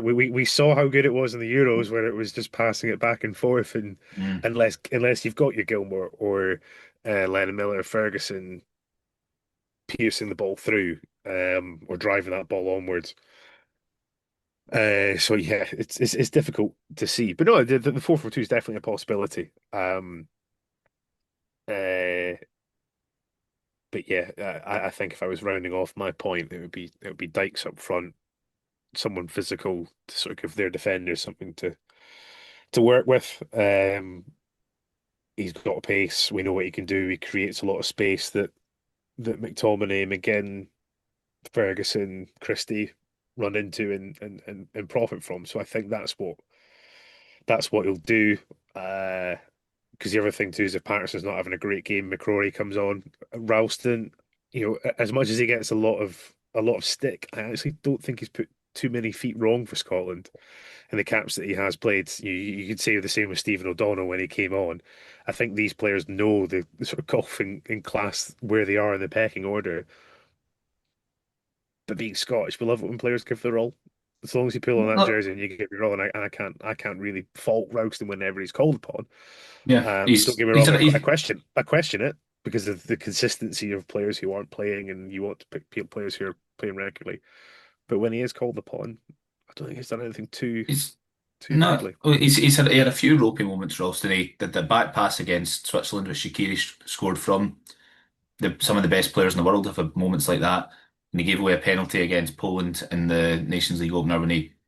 We saw how good it was in the Euros, where it was just passing it back and forth, and Mm. unless you've got your Gilmore or Lennon Miller, Ferguson piercing the ball through, or driving that ball onwards. So yeah, it's difficult to see, but no, the 4-4-2 is definitely a possibility. Uh, But yeah, I think if I was rounding off my point, it would be Dykes up front, someone physical to sort of give their defenders something to work with. He's got pace. We know what he can do. He creates a lot of space that McTominay, McGinn, Ferguson, Christie run into and profit from. So I think that's what he'll do. Because the other thing too is if Patterson's not having a great game, McCrory comes on. Ralston, as much as he gets a lot of stick, I actually don't think he's put too many feet wrong for Scotland in the caps that he has played. You could say the same with Stephen O'Donnell when he came on. I think these players know the sort of golfing in class where they are in the pecking order. But being Scottish, we love it when players give their all. As long as you pull on that Uh, jersey and you give your all, and I can't really fault Ralston whenever he's called upon. yeah, Don't get me he's wrong, a, he's I question it because of the consistency of players who aren't playing, and you want to pick players who are playing regularly. But when he is called upon, I don't think he's done anything too he's too not. badly. He had a few ropey moments, Ralston. He did the back pass against Switzerland, which Shaqiri scored from. Some of the best players in the world have had moments like that. And he gave away a penalty against Poland in the Nations League opener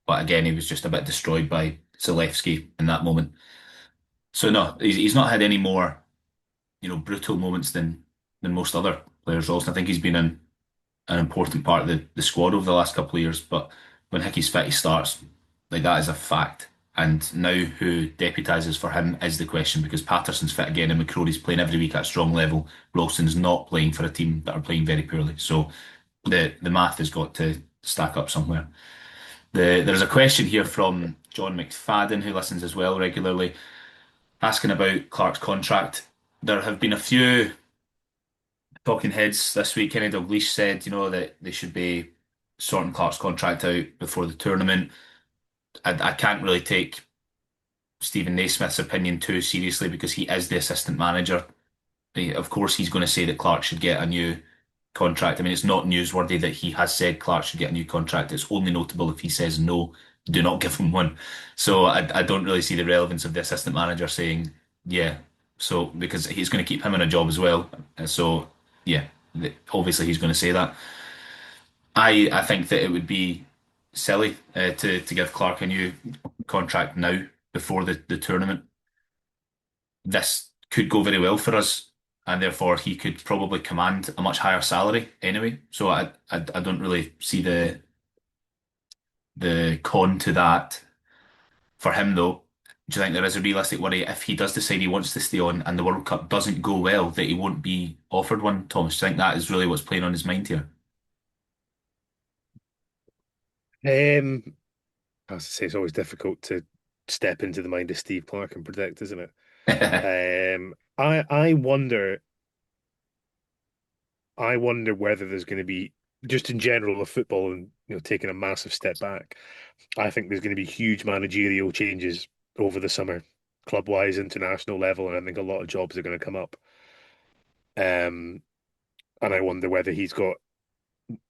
but again, he was just a bit destroyed by Zalewski in that moment. So no, he's not had any more, brutal moments than most other players. Also, I think he's been an important part of the squad over the last couple of years. But when Hickey's fit, he starts. Like that is a fact. And now who deputises for him is the question because Patterson's fit again and McCrory's playing every week at a strong level. Ralston's not playing for a team that are playing very poorly. So the math has got to stack up somewhere. There's a question here from John McFadden, who listens as well regularly, asking about Clarke's contract. There have been a few talking heads this week. Kenny Dalglish said, that they should be sorting Clarke's contract out before the tournament. I can't really take Stephen Naismith's opinion too seriously because he is the assistant manager. Of course, he's going to say that Clarke should get a new contract. I mean, it's not newsworthy that he has said Clarke should get a new contract. It's only notable if he says no, do not give him one. So I don't really see the relevance of the assistant manager saying, yeah. So because he's going to keep him in a job as well. So yeah, obviously he's going to say that. I think that it would be silly to give Clarke a new contract now before the tournament. This could go very well for us, and therefore he could probably command a much higher salary anyway. So I don't really see the con to that for him though. Do you think there is a realistic worry if he does decide he wants to stay on and the World Cup doesn't go well that he won't be offered one, Thomas? Do you think that is really what's playing on his mind here? Um, as I say, it's always difficult to step into the mind of Steve Clarke and predict, isn't it? I wonder whether there's going to be just in general of football and taking a massive step back. I think there's going to be huge managerial changes over the summer, club wise, international level, and I think a lot of jobs are going to come up. Um, and I wonder whether he's got.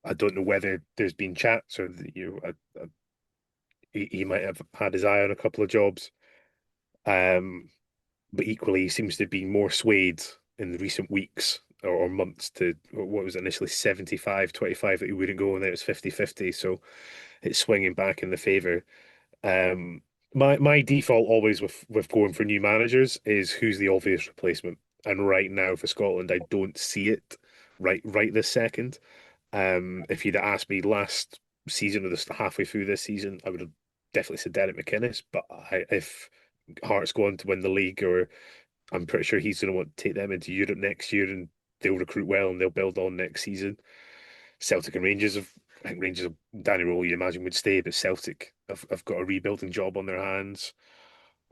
I don't know whether there's been chats or he might have had his eye on a couple of jobs. Um, but equally, he seems to be more swayed in the recent weeks or months to what was initially 75-25 that he wouldn't go, and then it was 50-50. So it's swinging back in the favour. Um, my default always with going for new managers is who's the obvious replacement. And right now for Scotland, I don't see it right this second. If you'd asked me last season or this halfway through this season, I would have definitely said Derek McInnes. But if Hearts go on to win the league, or I'm pretty sure he's going to want to take them into Europe next year, and they'll recruit well and they'll build on next season. Celtic and Rangers have. I think Rangers, Danny Rowell, you imagine would stay, but Celtic have got a rebuilding job on their hands.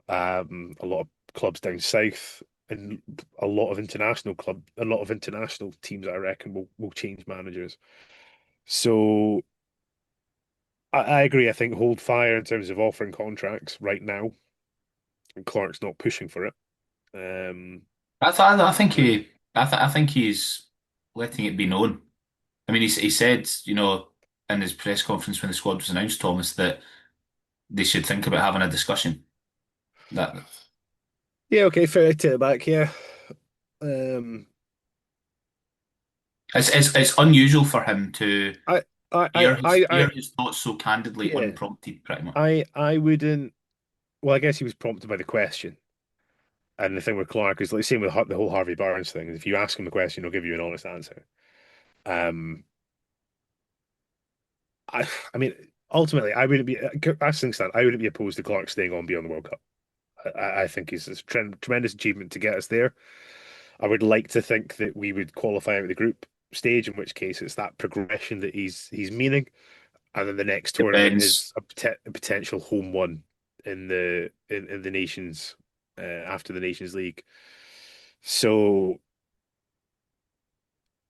A lot of clubs down south, and a lot of international teams, I reckon, will change managers. So I agree. I think hold fire in terms of offering contracts right now, and Clarke's not pushing for it. Um, I think he's letting it be known. I mean, he said, in his press conference when the squad was announced, Thomas, that they should think about having a discussion. That yeah, okay, fair. I take it back. Yeah, um, It's unusual for him to I, I, air his thoughts so candidly, yeah, unprompted, pretty much. I wouldn't. Well, I guess he was prompted by the question. And the thing with Clarke is like same with the whole Harvey Barnes thing. If you ask him a question, he'll give you an honest answer. Um, I mean, ultimately, I wouldn't be as things stand. I wouldn't be opposed to Clarke staying on beyond the World Cup. I think it's a tremendous achievement to get us there. I would like to think that we would qualify out of the group stage, in which case it's that progression that he's meaning, and then the next tournament Depends. is a potential home one in the nations after the Nations League. So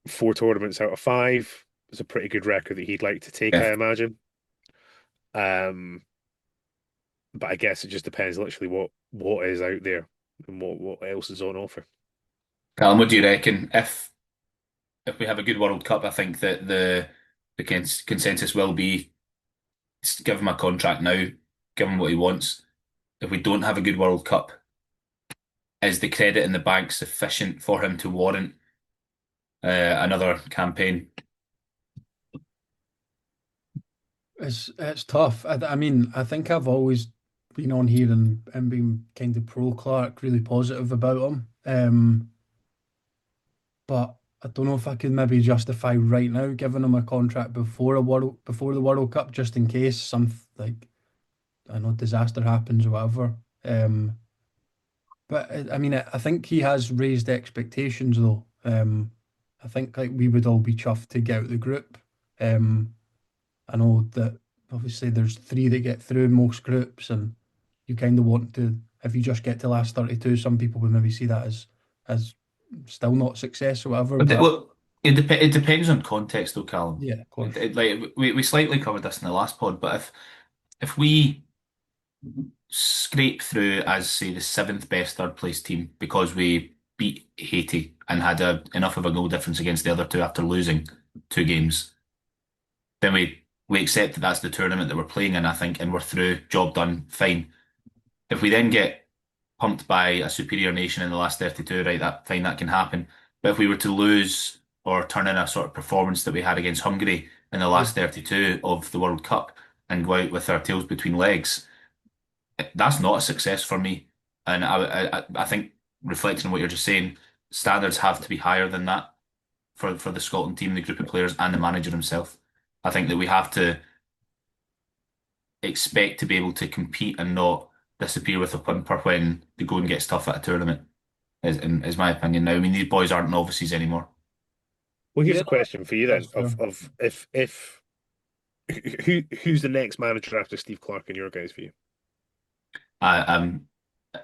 4 tournaments out of 5 is a pretty good record that he'd like to take, Yeah. I imagine. Um, but I guess it just depends literally what is out there and what else is on offer. Callum, what do you reckon? If we have a good World Cup, I think that the consensus will be give him a contract now, give him what he wants. If we don't have a good World Cup, is the credit in the bank sufficient for him to warrant another campaign? It's tough. I mean, I think I've always been on here and been kind of pro Clarke, really positive about him. But I don't know if I could maybe justify right now giving him a contract before the World Cup, just in case some like I know disaster happens or whatever. But I mean, I think he has raised expectations though. I think like we would all be chuffed to get out the group. Um, I know that obviously there's three that get through most groups, and you kind of want to, if you just get to last 32, some people would maybe see that as still not success or whatever. But But well, it depends on context, though, Callum. yeah, of course. Like we slightly covered this in the last pod, but if we scrape through as say the seventh best third place team because we beat Haiti and had enough of a goal difference against the other two after losing 2 games, then we accept that that's the tournament that we're playing in, I think, and we're through, job done, fine. If we then get pumped by a superior nation in the last 32, right, that fine, that can happen. But if we were to lose or turn in a sort of performance that we had against Hungary in the Yeah. last 32 of the World Cup and go out with our tails between legs, that's not a success for me. And I think reflecting on what you're just saying, standards have to be higher than that for the Scotland team, the group of players, and the manager himself. I think that we have to expect to be able to compete and not disappear with a whimper when the going gets tough at a tournament. Is my opinion now. I mean, these boys aren't novices anymore. Well, here's Yeah, a question for you that's then: fair. of if who's the next manager after Steve Clarke in your guys' view? I'm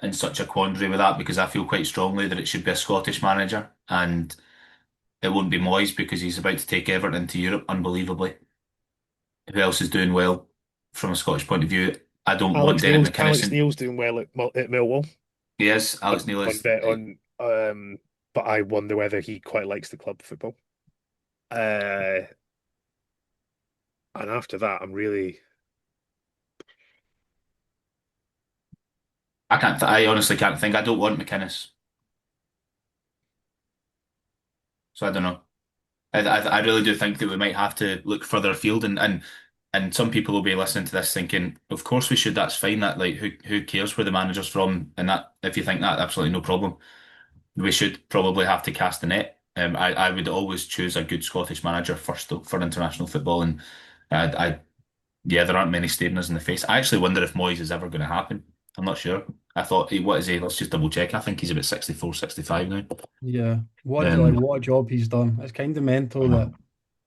in such a quandary with that because I feel quite strongly that it should be a Scottish manager and it won't be Moyes because he's about to take Everton to Europe unbelievably. Who else is doing well from a Scottish point of view? I don't want Derek Alex McInnes. Neil's doing well at Millwall. He is. Alex Neil On is. bet on but I wonder whether he quite likes the club football. Uh, and after that, I'm really I can't. I honestly can't think. I don't want McInnes, so I don't know. I really do think that we might have to look further afield, and some people will be listening to this thinking, of course we should. That's fine. That like who cares where the manager's from? And that if you think that, absolutely no problem. We should probably have to cast the net. I would always choose a good Scottish manager first for international football, and I yeah, there aren't many staring us in the face. I actually wonder if Moyes is ever going to happen. I'm not sure. I thought, what is he? Let's just double check. I think he's about 64, 65 now. Yeah, Um, what a job he's done. It's kind of mental that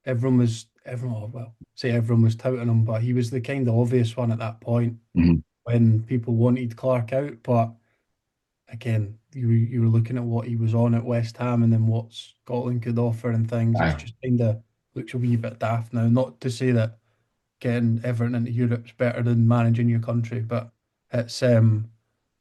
everyone, oh, well, say everyone was touting him, but he was the kind of obvious one at that point mhm. when people wanted Clarke out. But again, you were looking at what he was on at West Ham and then what Scotland could offer and things. It's Aye. just kind of looks a wee bit daft now. Not to say that getting Everton into Europe's better than managing your country, but it's I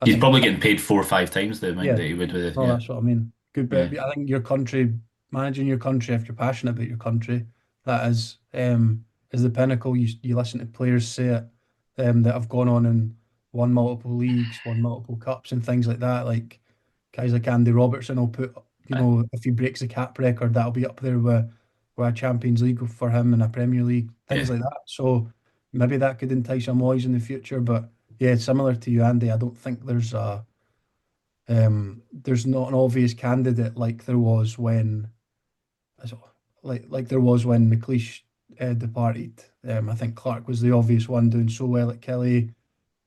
He's think probably getting paid 4 or 5 times the amount yeah, that he would with it. no, Yeah. that's what I mean. Good Yeah. bit. I think your country, managing your country, if you're passionate about your country, that is the pinnacle. You listen to players say it, that have gone on and won multiple leagues, won multiple cups and things like that. Like guys like Andy Robertson will put, Aye. if he breaks the cap record, that'll be up there with with a Champions League for him and a Premier League, things Yeah. like that. So maybe that could entice a Moyes in the future. But yeah, similar to you, Andy, I don't think there's not an obvious candidate like there was when like there was when McLeish departed. I think Clarke was the obvious one, doing so well at Kelly,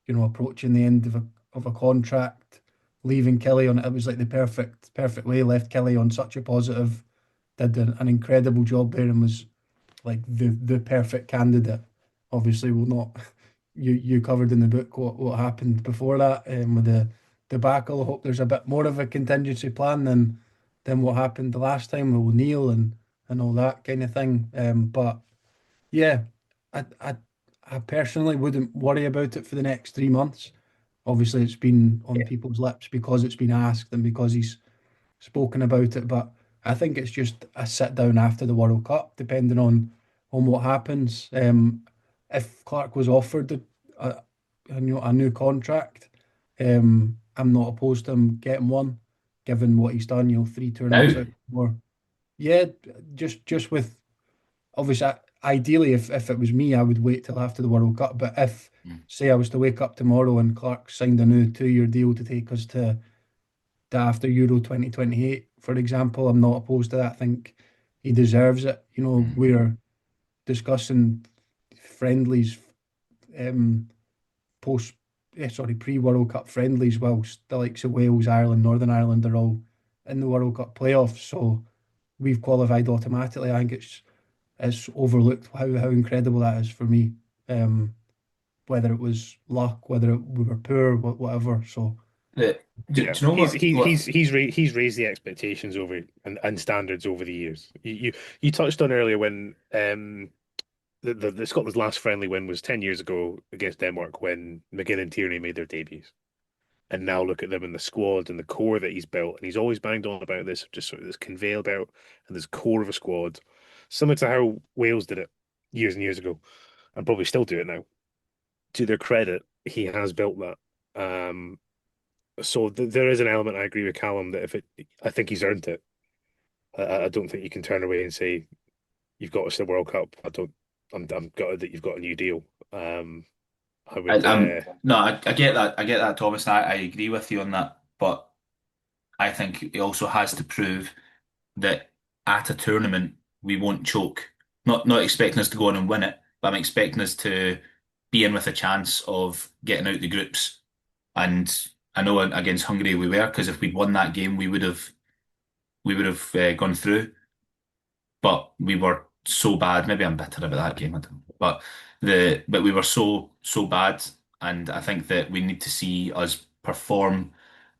approaching the end of a contract, leaving Kelly on it was like the perfect way, left Kelly on such a positive, did an incredible job there and was like the perfect candidate. Obviously, we'll not you covered in the book what happened before that with the debacle. I hope there's a bit more of a contingency plan than what happened the last time with O'Neill and all that kind of thing. But yeah, I, I I personally wouldn't worry about it for the next 3 months. Obviously, it's been on people's lips because it's been asked and because he's spoken about it. But I think it's just a sit down after the World Cup, depending on what happens. If Clarke was offered a, a new contract, I'm not opposed to him getting one, given what he's done. 3 tournaments Now, out more. Yeah, just with obviously, ideally, if it was me, I would wait till after the World Cup. But if, say, I was to wake up tomorrow and Clarke signed a new 2-year deal to take us to after Euro 2028, for example, I'm not opposed to that. I think he deserves it. We're discussing friendlies, um, post, sorry, pre-World Cup friendlies, whilst the likes of Wales, Ireland, Northern Ireland are all in the World Cup playoffs. So we've qualified automatically. I think it's overlooked how incredible that is for me. Whether it was luck, whether we were poor, whatever. So the, do Yeah, you know he's what? he, What? he's raised the expectations over and standards over the years. You touched on earlier when the Scotland's last friendly win was 10 years ago against Denmark when McGinn and Tierney made their debuts. And now look at them in the squad and the core that he's built. And he's always banged on about this, just sort of this conveyor belt and this core of a squad, similar to how Wales did it years and years ago, and probably still do it now. To their credit, he has built that. So there is an element I agree with Callum that I think he's earned it. I don't think you can turn away and say you've got us the World Cup. I don't. I'm gutted that you've got a new deal. I would. No, I get that. I get that, Thomas, and I agree with you on that. But I think he also has to prove that at a tournament we won't choke. Not expecting us to go on and win it, but I'm expecting us to be in with a chance of getting out the groups. And I know against Hungary we were, because if we'd won that game, we would have gone through. But we were so bad. Maybe I'm bitter about that game. I don't know. But we were so bad, and I think that we need to see us perform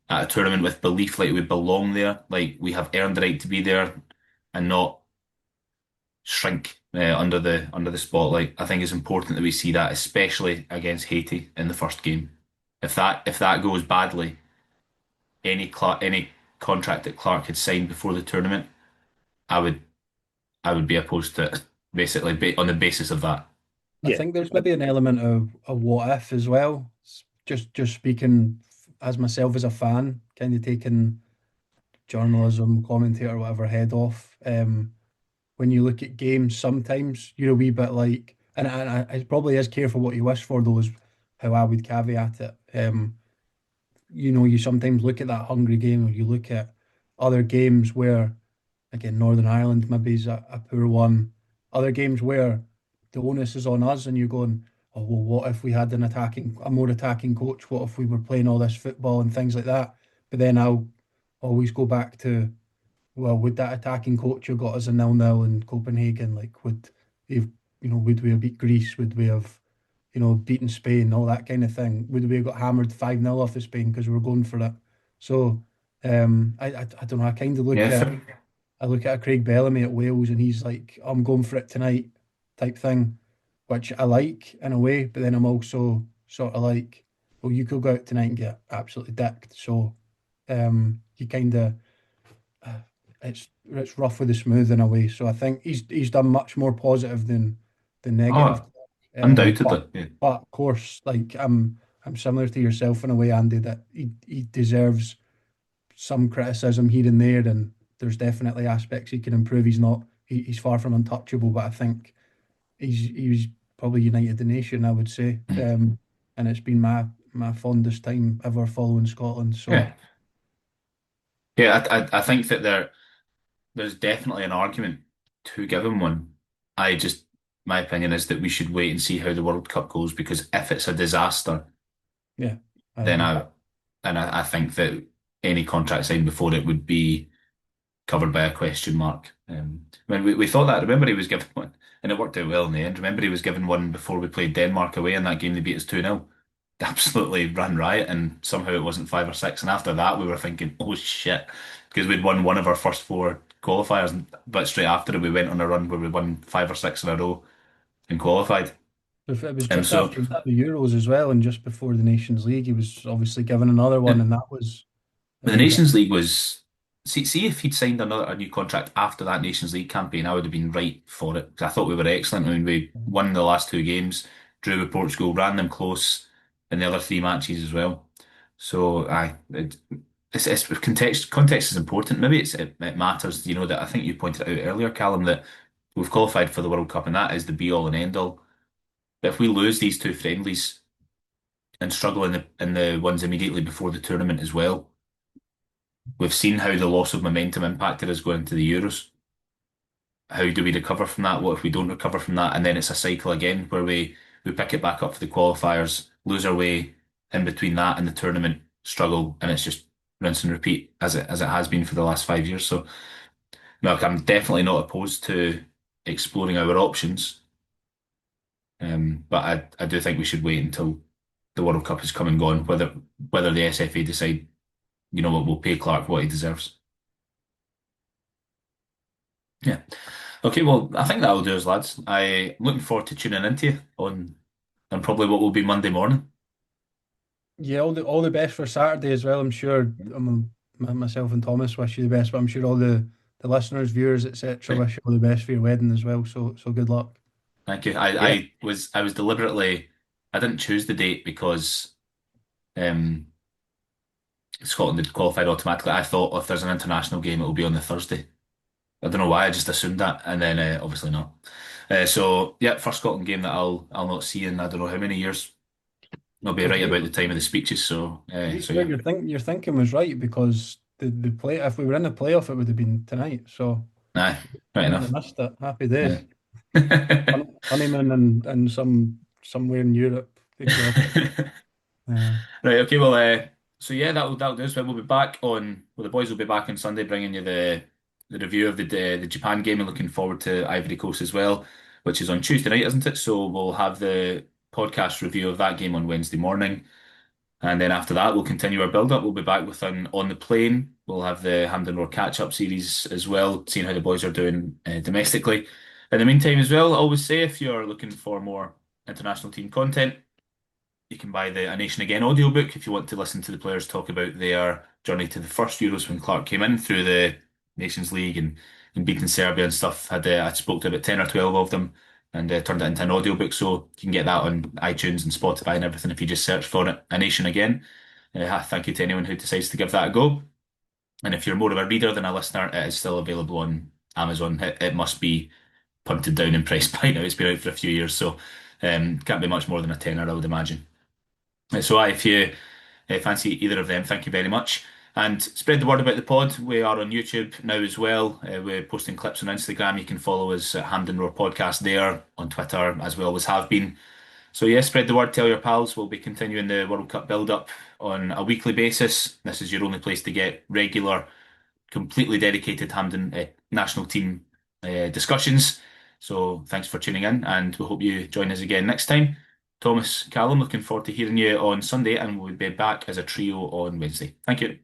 at a tournament with belief, like we belong there, like we have earned the right to be there, and not shrink under the spotlight. I think it's important that we see that, especially against Haiti in the first game. If that goes badly, any contract that Clarke had signed before the tournament, I would I would be opposed to it, basically on the basis of that. I Yeah, think there's maybe an element of a what if as well. Just speaking as myself as a fan, kind of taking journalism, commentator, whatever head off. When you look at games, sometimes you're a wee bit like, and it probably is careful what you wish for, though, is how I would caveat it. You sometimes look at that Hungry game, or you look at other games where, again, Northern Ireland maybe is a poor one. Other games where the onus is on us, and you're going, oh well, what if we had a more attacking coach? What if we were playing all this football and things like that? But then I'll always go back to, well, would that attacking coach have got us a 0-0 in Copenhagen? Like, would we have beat Greece? Would we have, beaten Spain? All that kind of thing. Would we have got hammered 5-0 off of Spain because we were going for it? So, I don't know. Yeah, I look at a Craig Bellamy at Wales, and he's like, I'm going for it tonight, type thing, which I like in a way. But then I'm also sort of like, well, you could go out tonight and get absolutely dicked. So, you kind of it's rough with the smooth in a way. So I think he's done much more positive than negative. oh, But undoubtedly. Yeah. of course, like I'm similar to yourself in a way, Andy, that he deserves some criticism here and there, and there's definitely aspects he can improve. He's not he's far from untouchable, but I think he's probably united the nation, I would say. Mm. And it's been my fondest time ever following Scotland. So Yeah, yeah. I think that there's definitely an argument to give him one. I just My opinion is that we should wait and see how the World Cup goes because if it's a disaster, yeah, I then agree. I think that any contract signed before it would be covered by a question mark. When we thought that, remember he was given one, and it worked out well in the end. Remember he was given one before we played Denmark away in that game they beat us 2-0. Absolutely ran riot, and somehow it wasn't 5 or 6. And after that, we were thinking, oh shit, because we'd won one of our first four qualifiers, but straight after it, we went on a run where we won 5 or 6 in a row and qualified. It was And just so after the Euros as well, and just before the Nations League, he was obviously given another one, and that was But the amazing. Nations League was see if he'd signed a new contract after that Nations League campaign, I would have been right for it. 'Cause I thought we were excellent. I mean, we won the last two games, drew with Portugal, ran them close in the other three matches as well. So it's context is important. Maybe it matters. You know that I think you pointed it out earlier, Callum, that we've qualified for the World Cup, and that is the be all and end all. But if we lose these two friendlies and struggle in the ones immediately before the tournament as well. We've seen how the loss of momentum impacted us going into the Euros. How do we recover from that? What if we don't recover from that? And then it's a cycle again where we pick it back up for the qualifiers, lose our way in between that and the tournament, struggle, and it's just rinse and repeat as it has been for the last 5 years. So, look, I'm definitely not opposed to exploring our options, but I do think we should wait until the World Cup has come and gone, whether the SFA decide, you know what, we'll pay Clarke what he deserves. Yeah. Okay, well, I think that'll do us, lads. I'm looking forward to tuning into you on probably what will be Monday morning. Yeah, all the best for Saturday as well. I'm sure myself and Thomas wish you the best, but I'm sure all the listeners, viewers, etc., Right. wish you all the best for your wedding as well. So good luck. Thank you. Yeah, I was deliberately I didn't choose the date because um Scotland had qualified automatically. I thought if there's an international game, it will be on the Thursday. I don't know why. I just assumed that, and then obviously not. So yeah, first Scotland game that I'll not see in I don't know how many years. I'll be right Okay, about the time of the speeches. So yeah, yeah. your thinking was right because the play if we were in the playoff, it would have been tonight. So Aye, right completely enough. missed it. Happy Yeah. days. Honeymoon and somewhere in Europe, exotic. Uh, Right, okay, well, so yeah, that'll do us. We'll be back the boys will be back on Sunday, bringing you the review of the Japan game, and looking forward to Ivory Coast as well, which is on Tuesday night, isn't it? So we'll have the podcast review of that game on Wednesday morning, and then after that, we'll continue our build up. We'll be back with an on the plane. We'll have the Hampden Roar catch up series as well, seeing how the boys are doing domestically. In the meantime, as well, I always say if you're looking for more international team content. You can buy the A Nation Again audiobook if you want to listen to the players talk about their journey to the first Euros when Clarke came in through the Nations League and beating Serbia and stuff. I spoke to about 10 or 12 of them and turned it into an audiobook. So you can get that on iTunes and Spotify and everything if you just search for it, A Nation Again. Thank you to anyone who decides to give that a go. And if you're more of a reader than a listener, it is still available on Amazon. It must be punted down in price by now. It's been out for a few years, so can't be much more than a tenner, I would imagine. So if you fancy either of them, thank you very much. And spread the word about the pod. We are on YouTube now as well. We're posting clips on Instagram. You can follow us at Hampden Roar Podcast there, on Twitter, as we always have been. So yeah, spread the word, tell your pals. We'll be continuing the World Cup build-up on a weekly basis. This is your only place to get regular, completely dedicated Hampden national team discussions. So thanks for tuning in, and we hope you join us again next time. Thomas, Callum, looking forward to hearing you on Sunday, and we'll be back as a trio on Wednesday. Thank you.